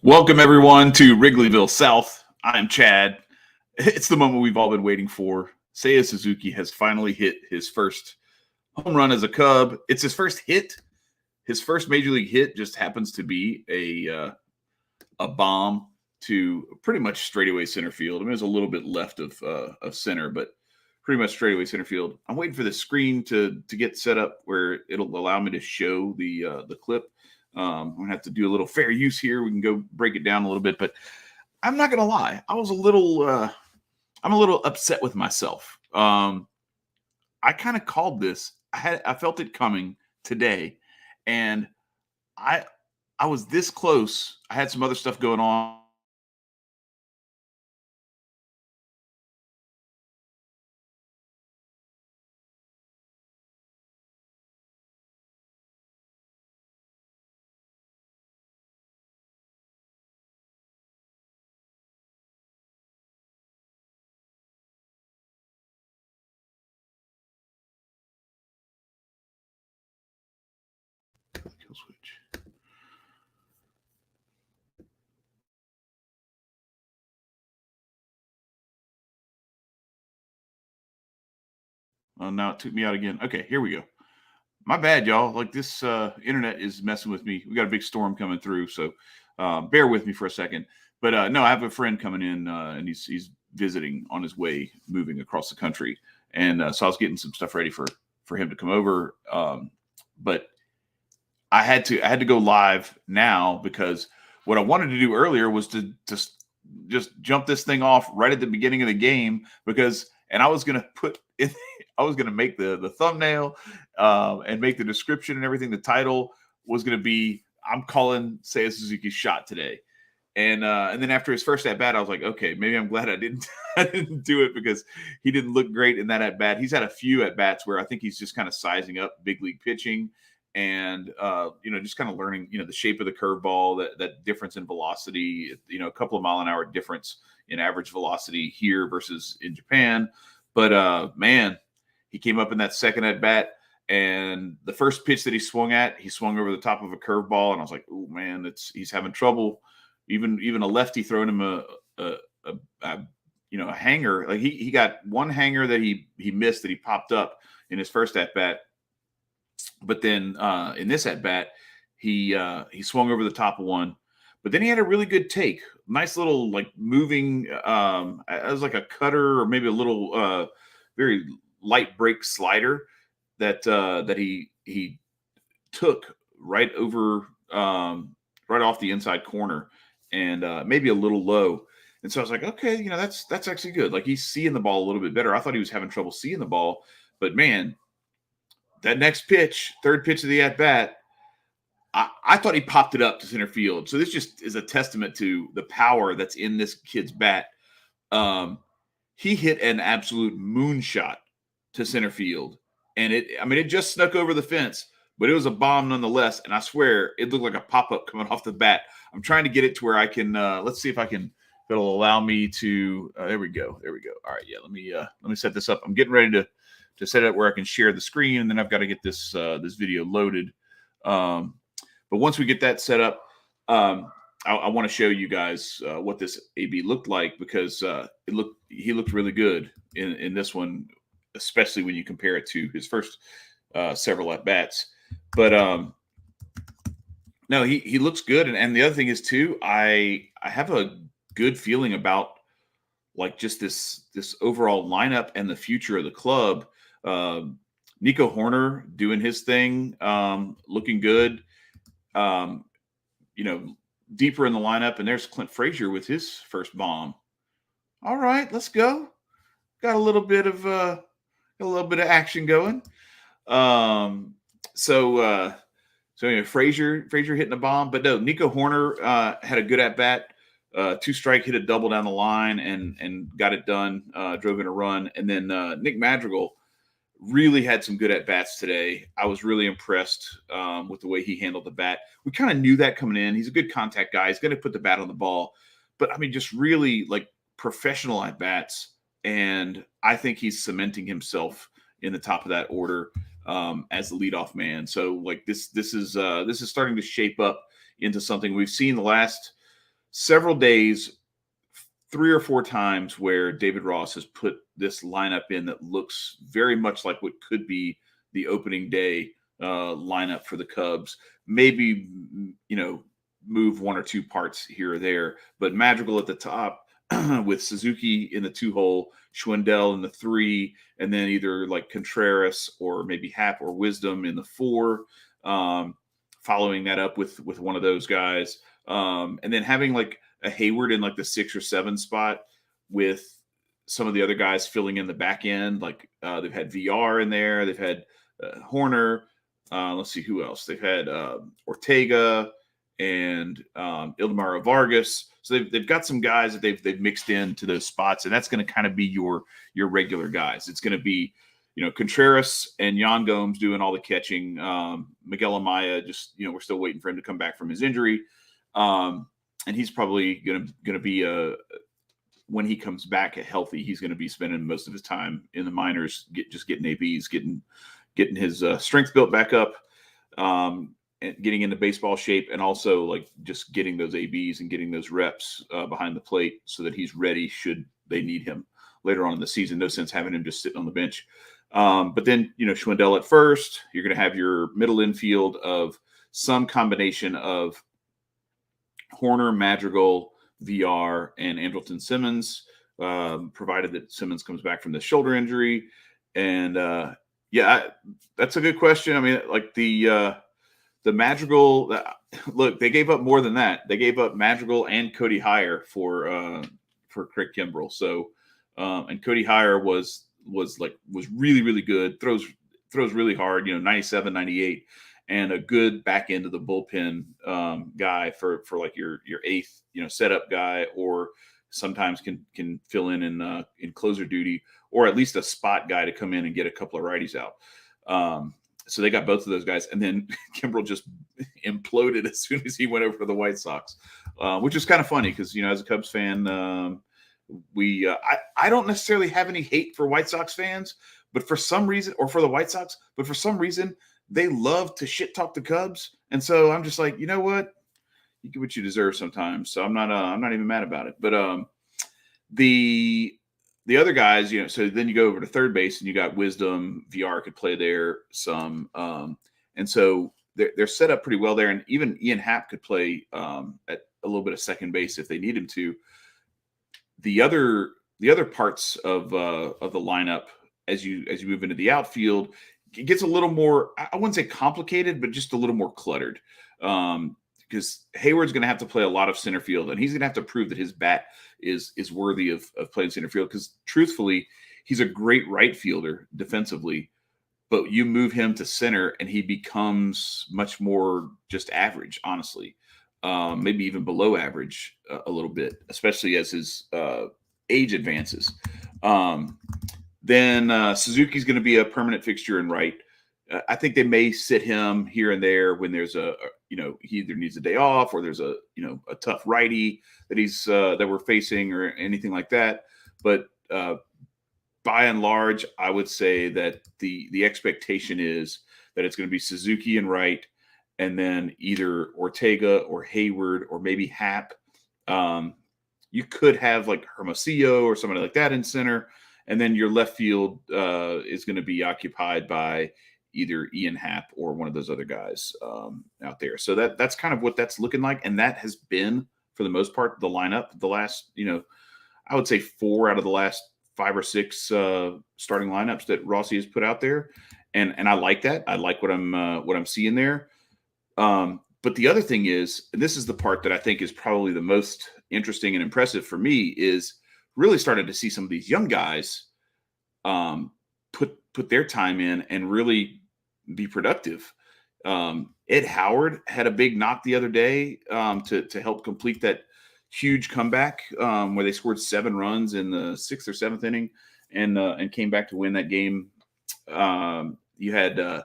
Welcome, everyone, to Wrigleyville South. I'm Chad. It's the moment we've all been waiting for. Seiya Suzuki has finally hit his first home run as a Cub. It's his first hit. His first major league hit just happens to be a bomb to pretty much straightaway center field. I mean, there's a little bit left of center, but pretty much straightaway center field. I'm waiting for the screen to get set up where it'll allow me to show the clip. I'm gonna have to do a little fair use here. We can go break it down a little bit, but I'm not gonna lie. I'm a little upset with myself. I kind of called this. I felt it coming today, and I I was this close. I had some other stuff going on. Kill switch. Oh, now it took me out again. Okay, here we go. My bad, y'all. Like this internet is messing with me. We got a big storm coming through, so bear with me for a second. But no, I have a friend coming in, and he's visiting on his way, moving across the country, and so I was getting some stuff ready for him to come over. But I had to go live now because what I wanted to do earlier was to just jump this thing off right at the beginning of the game because and I was gonna put it, I was gonna make the thumbnail and make the description and everything. The title was gonna be I'm calling Seiya Suzuki's shot today. And then after his first at bat, I was like, okay, maybe I'm glad I didn't I didn't do it because he didn't look great in that at bat. He's had a few at bats where I think he's just kind of sizing up big league pitching and just kind of learning the shape of the curveball, that difference in velocity, a couple of mile an hour difference in average velocity here versus in Japan. But man, he came up in that second at bat. And the first pitch that he swung at, he swung over the top of a curveball, and I was like, "Oh man, he's having trouble." Even a lefty throwing him a hanger. Like he got one hanger that he missed that he popped up in his first at bat, but then in this at bat he swung over the top of one. But then he had a really good take, nice little like moving. It was like a cutter or maybe a little very light break slider that he took right over right off the inside corner and maybe a little low. And so I was like, okay, that's actually good. Like he's seeing the ball a little bit better. I thought he was having trouble seeing the ball, but man, that next pitch, third pitch of the at bat, I thought he popped it up to center field. So this just is a testament to the power that's in this kid's bat. He hit an absolute moonshot to center field, and it just snuck over the fence, but it was a bomb nonetheless. And I swear it looked like a pop up coming off the bat. I'm trying to get it to where I can. Let's see if I can. If it'll allow me to. There we go. There we go. All right, yeah. Let me set this up. I'm getting ready to set it up where I can share the screen, and then I've got to get this video loaded. But once we get that set up, I want to show you guys what this AB looked like because he looked really good in this one, especially when you compare it to his first several at bats. But no, he looks good, and the other thing is too, I have a good feeling about like just this overall lineup and the future of the club. Nico Horner doing his thing, looking good. Um, Deeper in the lineup, and there's Clint Frazier with his first bomb. All right, let's go. Got a little bit of action going. So anyway, Frazier hitting a bomb, but no, Nico Horner had a good at bat. Two strike, hit a double down the line, and got it done. Drove in a run, and then Nick Madrigal really had some good at bats today. I was really impressed with the way he handled the bat. We kind of knew that coming in. He's a good contact guy. He's going to put the bat on the ball, but I mean, just really like professional at bats. And I think he's cementing himself in the top of that order as the leadoff man. So like this is starting to shape up into something we've seen the last several days, 3 or 4 times where David Ross has put this lineup in that looks very much like what could be the opening day lineup for the Cubs. Maybe, move 1 or 2 parts here or there, but Madrigal at the top with Suzuki in the 2 hole, Schwindel in the 3, and then either like Contreras or maybe Happ or Wisdom in the 4. Following that up with one of those guys, and then having like a Hayward in like the 6 or 7 spot with some of the other guys filling in the back end. Like they've had VR in there, they've had Horner. Let's see who else they've had. Ortega and Ildemaro Vargas. So they've got some guys that they've mixed into those spots, and that's going to kind of be your regular guys. It's going to be Contreras and Yan Gomes doing all the catching. Miguel Amaya, just we're still waiting for him to come back from his injury, and he's probably going to be when he comes back healthy, he's going to be spending most of his time in the minors, just getting ABs, getting his strength built back up, and getting into baseball shape, and also like just getting those ABs and getting those reps behind the plate so that he's ready should they need him later on in the season. No sense having him just sitting on the bench. But then, Schwindel at first, you're going to have your middle infield of some combination of Horner, Madrigal, VR, and Andrelton Simmons, provided that Simmons comes back from the shoulder injury. And that's a good question. I mean, like the Madrigal, look, they gave up more than that. They gave up Madrigal and Cody Heyer for Craig Kimbrell. So, and Cody Heyer was really, really good. Throws really hard, 97, 98, and a good back end of the bullpen guy for like your eighth, setup guy, or sometimes can fill in closer duty, or at least a spot guy to come in and get a couple of righties out. So they got both of those guys, and then Kimbrell just imploded as soon as he went over to the White Sox, which is kind of funny because as a Cubs fan, I don't necessarily have any hate for White Sox fans, but for some reason, or for the White Sox, but for some reason they love to shit talk the Cubs, and so I'm just like, you know what, you get what you deserve sometimes. So I'm not even mad about it. But the other guys, so then you go over to third base and you got Wisdom, VR could play there some, and so they're set up pretty well there, and even Ian Happ could play at a little bit of second base if they need him to. The other parts of the lineup as you move into the outfield, it gets a little more, I wouldn't say complicated, but just a little more cluttered. Because Hayward's going to have to play a lot of center field, and he's going to have to prove that his bat is worthy of playing center field. Because truthfully, he's a great right fielder defensively, but you move him to center and he becomes much more just average, honestly. Maybe even below average a little bit, especially as his age advances. Then Suzuki's going to be a permanent fixture in right. I think they may sit him here and there when there's he either needs a day off or there's a tough righty that that we're facing or anything like that. But by and large, I would say that the expectation is that it's going to be Suzuki in right, and then either Ortega or Hayward or maybe Happ. You could have like Hermosillo or somebody like that in center, and then your left field is going to be occupied by either Ian Happ or one of those other guys out there. So that's kind of what that's looking like, and that has been, for the most part, the lineup. The last, I would say 4 out of the last 5 or 6 starting lineups that Rossi has put out there, and I like that. I like what I'm seeing there. But the other thing is, and this is the part that I think is probably the most interesting and impressive for me, is really started to see some of these young guys put their time in and really be productive. Ed Howard had a big knock the other day to help complete that huge comeback where they scored 7 runs in the 6th or 7th inning and came back to win that game. You had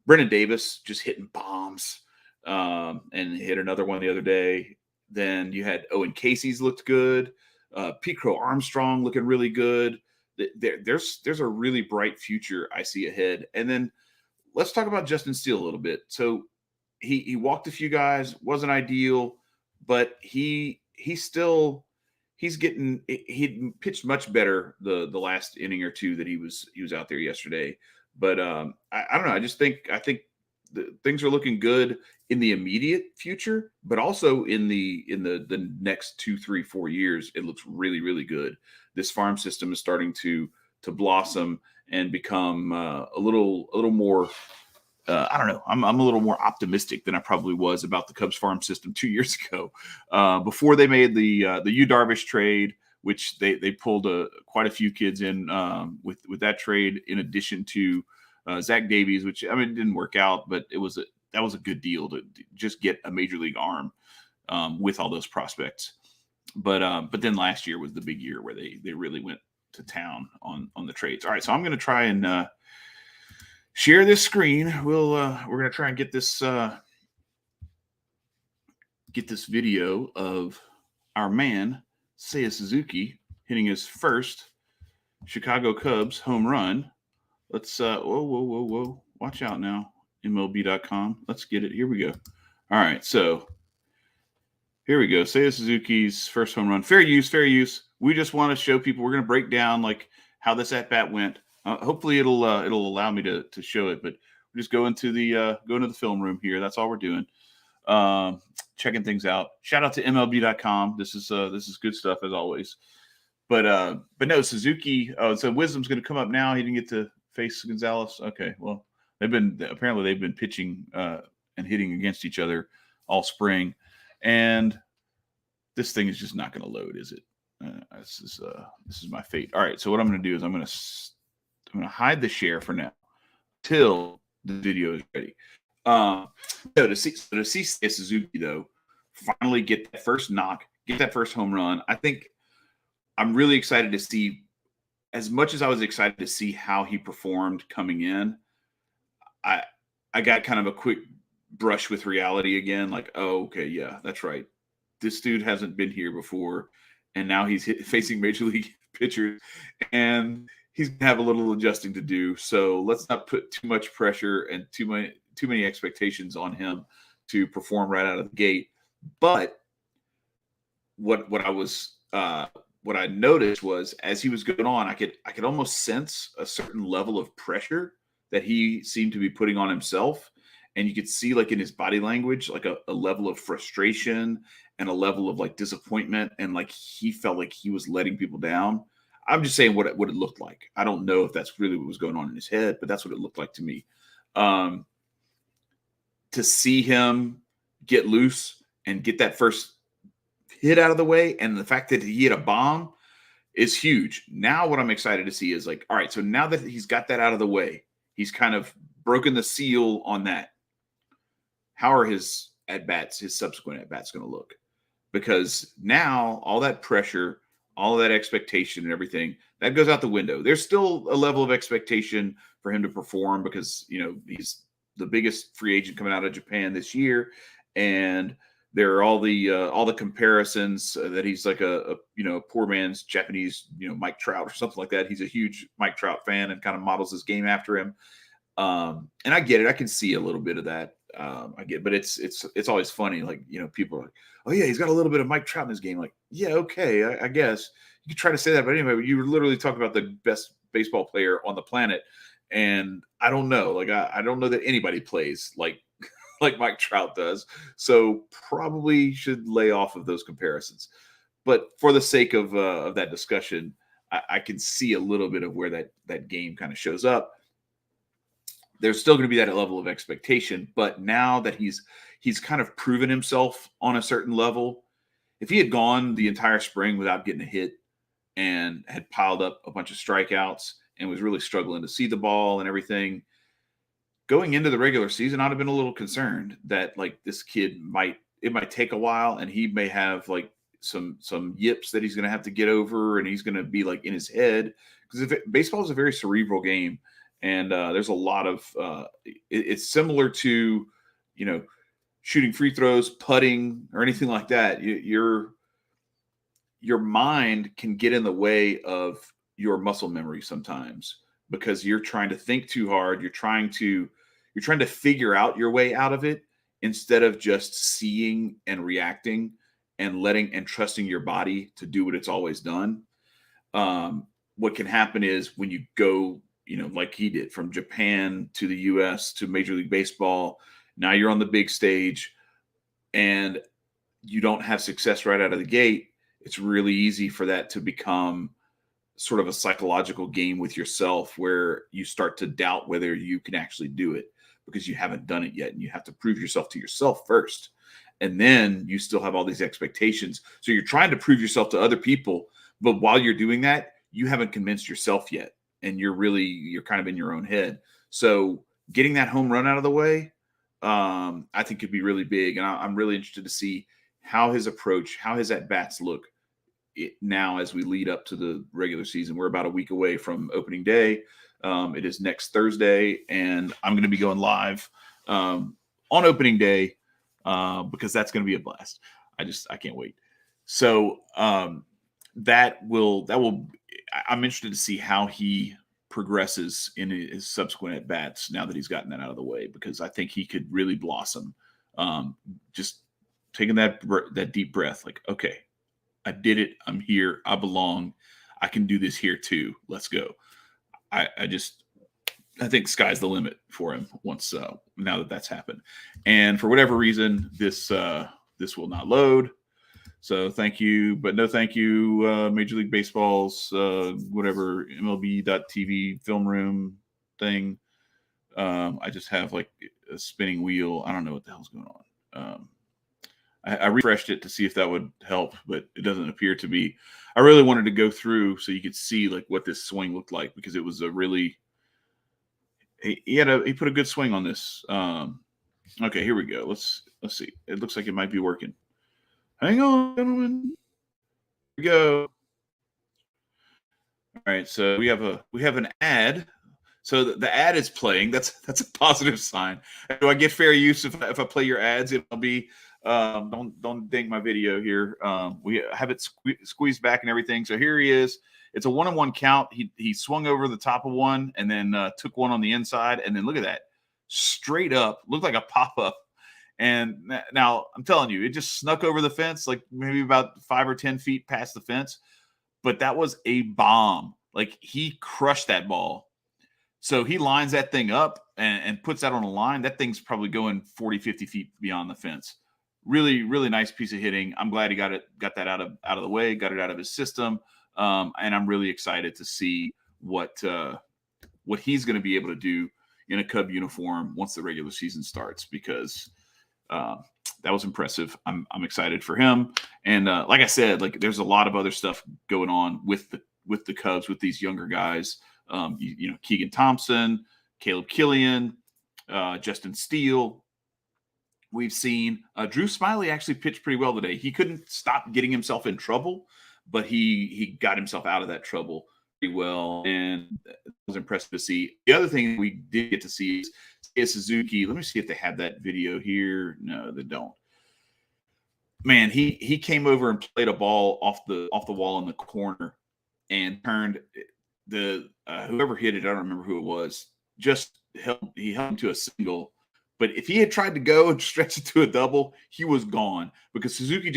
Brennan Davis just hitting bombs and hit another one the other day. Then you had Owen Casey's looked good. Pete Crow Armstrong looking really good. There's a really bright future I see ahead. And then let's talk about Justin Steele a little bit. So he walked a few guys, wasn't ideal, but he pitched much better the last inning or two that he was out there yesterday. But I don't know. I think things are looking good in the immediate future, but also in the next 2, 3, 4 years, it looks really, really good. This farm system is starting to blossom and become a little more. I don't know. I'm a little more optimistic than I probably was about the Cubs farm system 2 years ago, before they made the Yu Darvish trade, which they pulled quite a few kids in with that trade, in addition to Zach Davies, which I mean it didn't work out, but that was a good deal to just get a major league arm with all those prospects. But then last year was the big year where they really went to town on the trades. All right, so I'm going to try and share this screen. We're going to try and get this video of our man Seiya Suzuki hitting his first Chicago Cubs home run. Let's whoa. Watch out now. MLB.com. Let's get it. Here we go. All right, so here we go. Seiya Suzuki's first home run. Fair use. We just want to show people. We're going to break down like how this at bat went. Hopefully it'll allow me to show it, but we just go into the film room here. That's all we're doing. Checking things out. Shout out to MLB.com. This is good stuff as always. But no, Suzuki. So Wisdom's going to come up now. He didn't get to face Gonzalez. Okay, well they've been pitching and hitting against each other all spring, and this thing is just not going to load, is it? This is my fate. All right, so what I'm going to do is I'm going to hide the share for now till the video is ready. To see Suzuki though finally get that first knock, get that first home run, I think I'm really excited to see. As much as I was excited to see how he performed coming in, I got kind of a quick brush with reality again. Like, oh, okay, yeah, that's right. This dude hasn't been here before, and now he's facing major league pitchers, and he's gonna have a little adjusting to do. So let's not put too much pressure and too many expectations on him to perform right out of the gate. But what I noticed was, as he was going on, I could almost sense a certain level of pressure that he seemed to be putting on himself. And you could see like in his body language, like a level of frustration and a level of like disappointment. And like he felt like he was letting people down. I'm just saying what it looked like. I don't know if that's really what was going on in his head, but that's what it looked like to me. To see him get loose and get that first hit out of the way, and the fact that he hit a bomb is huge. Now what I'm excited to see is like, all right, so now that he's got that out of the way, he's kind of broken the seal on that. How are his at-bats, his subsequent at-bats going to look? Because now all that pressure, all of that expectation and everything, that goes out the window. There's still a level of expectation for him to perform because, he's the biggest free agent coming out of Japan this year. And there are all the comparisons that he's like a poor man's Japanese, Mike Trout or something like that. He's a huge Mike Trout fan and kind of models his game after him. And I get it. I can see a little bit of that. But it's always funny. Like, people are like, oh yeah, he's got a little bit of Mike Trout in his game. Like, yeah, okay. I guess you could try to say that, but anyway, you were literally talking about the best baseball player on the planet. And I don't know, like, I don't know that anybody plays like Mike Trout does. So probably should lay off of those comparisons. But for the sake of that discussion, I can see a little bit of where that game kind of shows up. There's still going to be that level of expectation, but now that he's kind of proven himself on a certain level, if he had gone the entire spring without getting a hit and had piled up a bunch of strikeouts and was really struggling to see the ball and everything, going into the regular season, I'd have been a little concerned that like this kid might take a while and he may have like some yips that he's going to have to get over, and he's going to be like in his head, because baseball is a very cerebral game. And there's a lot of it's similar to, shooting free throws, putting, or anything like that. Your mind can get in the way of your muscle memory sometimes because you're trying to think too hard. You're trying to figure out your way out of it instead of just seeing and reacting. and letting and trusting your body to do what it's always done. What can happen is when you go, like he did from Japan to the US to Major League Baseball, now you're on the big stage and you don't have success right out of the gate. It's really easy for that to become sort of a psychological game with yourself where you start to doubt whether you can actually do it because you haven't done it yet. And you have to prove yourself to yourself first. And then you still have all these expectations. So you're trying to prove yourself to other people. But while you're doing that, you haven't convinced yourself yet. And you're kind of in your own head. So getting that home run out of the way, I think could be really big. And I'm really interested to see how his approach, how his at-bats look now as we lead up to the regular season. We're about a week away from opening day. It is next Thursday, and I'm going to be going live on opening day because that's going to be a blast. I can't wait. So that will I'm interested to see how he progresses in his subsequent at bats now that he's gotten that out of the way, because I think he could really blossom. Just taking that deep breath, like, okay, I did it. I'm here. I belong. I can do this here too. Let's go. I think sky's the limit for him once now that that's happened. And for whatever reason, this will not load. So thank you, but no thank you. Major League Baseball's whatever MLB.TV film room thing. I just have like a spinning wheel. I don't know what the hell's going on. I refreshed it to see if that would help, but it doesn't appear to be. I really wanted to go through so you could see like what this swing looked like, because it was a really he put a good swing on this. Okay, here we go. Let's see. It looks like it might be working. Hang on, gentlemen. Here we go. All right, so we have an ad. So the ad is playing. That's a positive sign. Do I get fair use if I play your ads? It'll be don't ding my video here. We have it squeezed back and everything. So here he is. It's a 1-on-1 count. He swung over the top of one and then took one on the inside, and then look at that, straight up, looked like a pop up. And now I'm telling you, it just snuck over the fence, like maybe about 5 or 10 feet past the fence. But that was a bomb. Like, he crushed that ball. So he lines that thing up and puts that on a line. That thing's probably going 40, 50 feet beyond the fence. Really, really nice piece of hitting. I'm glad he got that out of the way, got it out of his system. And I'm really excited to see what he's going to be able to do in a Cub uniform once the regular season starts, because that was impressive. I'm excited for him. And like I said, like, there's a lot of other stuff going on with the Cubs, with these younger guys. Keegan Thompson, Caleb Killian, Justin Steele. We've seen Drew Smiley actually pitched pretty well today. He couldn't stop getting himself in trouble, but he got himself out of that trouble pretty well, and it was impressive to see. The other thing we did get to see is Seiya Suzuki. Let me see if they have that video here. No, they don't. Man, he came over and played a ball off the wall in the corner and turned the whoever hit it, I don't remember who it was, he held him to a single. But if he had tried to go and stretch it to a double, he was gone, because Suzuki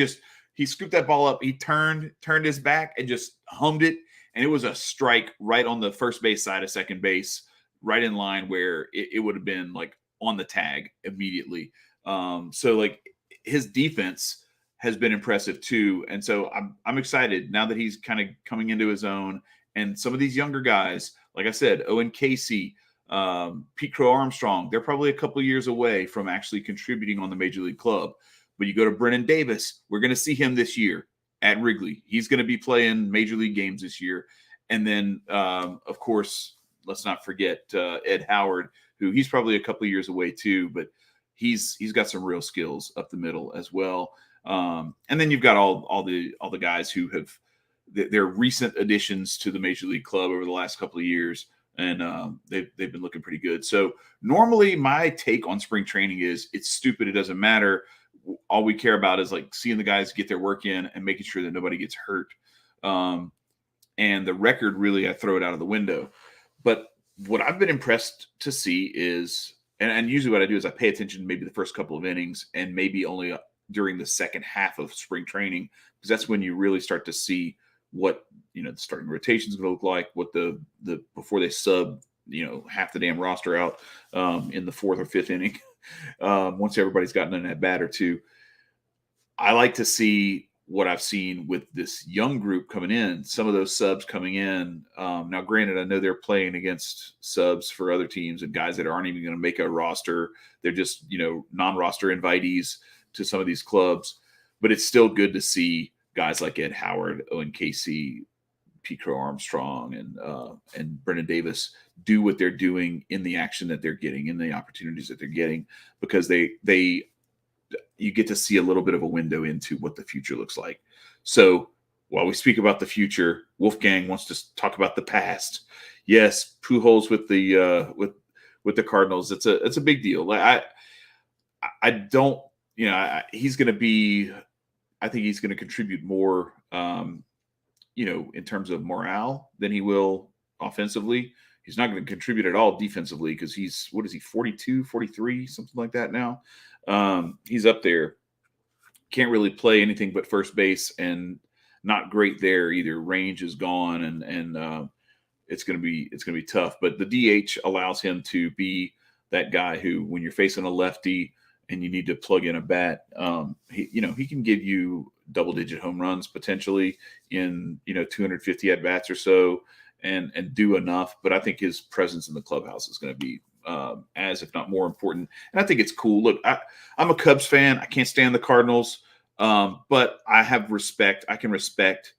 he scooped that ball up, he turned his back and just hummed it, and it was a strike right on the first base side of second base, right in line where it would have been like on the tag immediately. So like, his defense has been impressive too, and so I'm excited now that he's kind of coming into his own. And some of these younger guys, like I said, Owen Casey, Pete Crow Armstrong, they're probably a couple of years away from actually contributing on the Major League club. But you go to Brennan Davis, we're going to see him this year at Wrigley. He's going to be playing Major League games this year. And then, of course, let's not forget Ed Howard, who he's probably a couple of years away too, but he's got some real skills up the middle as well. And then you've got all the guys who have their recent additions to the Major League club over the last couple of years, and they've been looking pretty good. So normally my take on spring training is it's stupid. It doesn't matter. All we care about is like seeing the guys get their work in and making sure that nobody gets hurt. And the record, really, I throw it out of the window. But what I've been impressed to see is, and usually what I do is I pay attention to maybe the first couple of innings and maybe only during the second half of spring training, because that's when you really start to see what the starting rotation is going to look like, what the before they sub half the damn roster out in the fourth or fifth inning. Once everybody's gotten in that bat or two, I like to see what I've seen with this young group coming in, some of those subs coming in. Now, granted, I know they're playing against subs for other teams and guys that aren't even going to make a roster. They're just, non-roster invitees to some of these clubs. But it's still good to see guys like Ed Howard, Owen Casey, Pete Crow Armstrong, and Brendan Davis do what they're doing in the action that they're getting, in the opportunities that they're getting, because you get to see a little bit of a window into what the future looks like. So while we speak about the future, Wolfgang wants to talk about the past. Yes, Pujols with the with the Cardinals. It's a big deal. I don't, he's going to be. I think he's going to contribute more, in terms of morale than he will offensively. He's not going to contribute at all defensively because he's, 42, 43, something like that now. He's up there. Can't really play anything but first base, and not great there either. Range is gone, and it's going to be tough. But the DH allows him to be that guy who, when you're facing a lefty and you need to plug in a bat, he can give you double-digit home runs potentially in 250 at bats or so, and do enough. But I think his presence in the clubhouse is going to be as, if not more important. And I think it's cool. Look, I'm a Cubs fan. I can't stand the Cardinals, but I have respect. I can respect,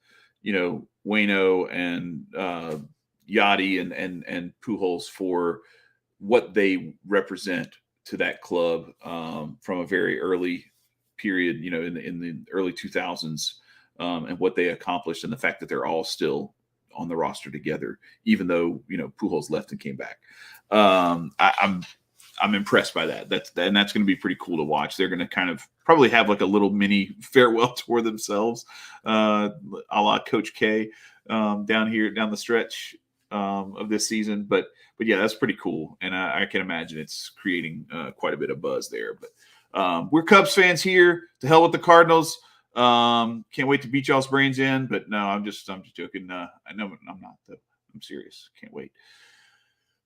Waino and Yachty and Pujols for what they represent to that club from a very early period, in the early 2000s, and what they accomplished, and the fact that they're all still on the roster together, even though Pujols left and came back. I'm impressed by that. That's going to be pretty cool to watch. They're going to kind of probably have like a little mini farewell tour themselves, a la Coach K, down the stretch of this season. But yeah, that's pretty cool, and I can imagine it's creating quite a bit of buzz there. But we're Cubs fans here. To hell with the Cardinals. Can't wait to beat y'all's brains in. But no, I'm just joking. I know I'm not. I'm serious. Can't wait.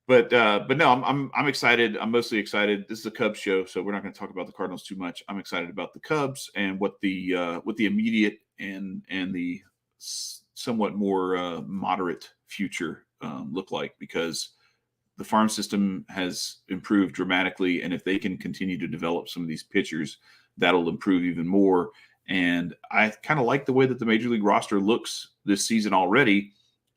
But no, I'm excited. I'm mostly excited. This is a Cubs show, so we're not going to talk about the Cardinals too much. I'm excited about the Cubs and what the immediate and the somewhat more moderate future look like, because the farm system has improved dramatically, and if they can continue to develop some of these pitchers, that'll improve even more. And I kind of like the way that the Major League roster looks this season already,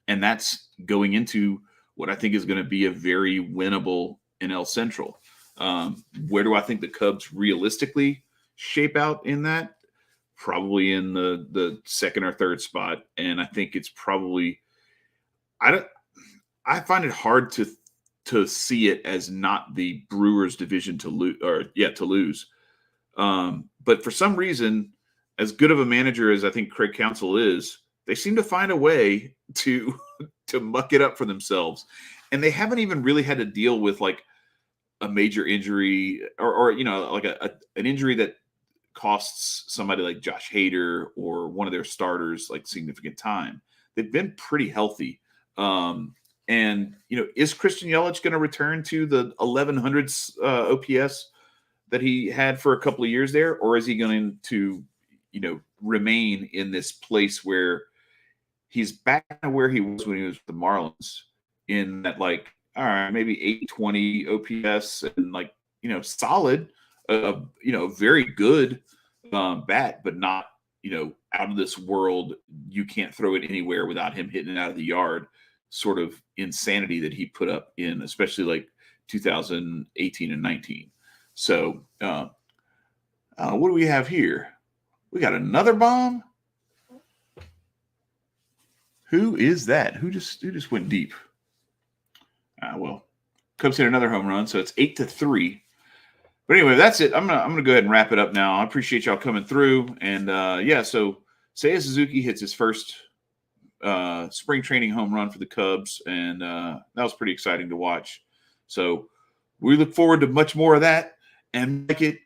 and that's going into what I think is going to be a very winnable NL Central. Where do I think the Cubs realistically shape out in that? Probably in the second or third spot. And I think it's probably I find it hard to see it as not the Brewers division to lose. But for some reason, as good of a manager as I think Craig Counsell is, they seem to find a way to muck it up for themselves. And they haven't even really had to deal with like a major injury or like an injury that costs somebody like Josh Hader or one of their starters like significant time. They've been pretty healthy. And is Christian Yelich going to return to the 1100s OPS that he had for a couple of years there? Or is he going to, remain in this place where he's back to where he was when he was with the Marlins, in that, like, all right, maybe 820 OPS and like, solid, very good bat, but not, out of this world. You can't throw it anywhere without him hitting it out of the yard sort of insanity that he put up in, especially like 2018 and 19. So what do we have here? We got another bomb. Who is that? Who just went deep? Well, Cubs hit another home run, so it's 8-3. But anyway, that's it. I'm gonna go ahead and wrap it up now. I appreciate y'all coming through, and so Seiya Suzuki hits his first spring training home run for the Cubs, and that was pretty exciting to watch. So we look forward to much more of that, and make it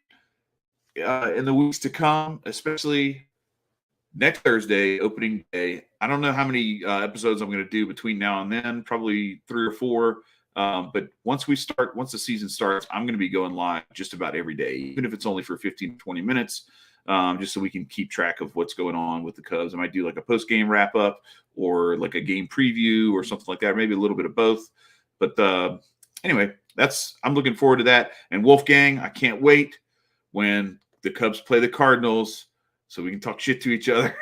in the weeks to come, especially next Thursday, opening day. I don't know how many episodes I'm going to do between now and then, probably 3 or 4. But once the season starts, I'm going to be going live just about every day, even if it's only for 15, 20 minutes, just so we can keep track of what's going on with the Cubs. I might do like a post-game wrap-up or like a game preview or something like that, maybe a little bit of both. But anyway, I'm looking forward to that. And Wolfgang, I can't wait when the Cubs play the Cardinals so we can talk shit to each other.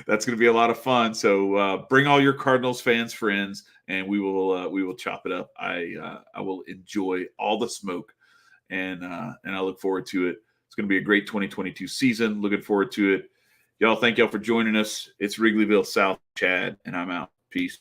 That's going to be a lot of fun. So bring all your Cardinals fans, friends, and we will chop it up. I will enjoy all the smoke, and I look forward to it. It's going to be a great 2022 season. Looking forward to it. Y'all, thank y'all for joining us. It's Wrigleyville South, Chad, and I'm out. Peace.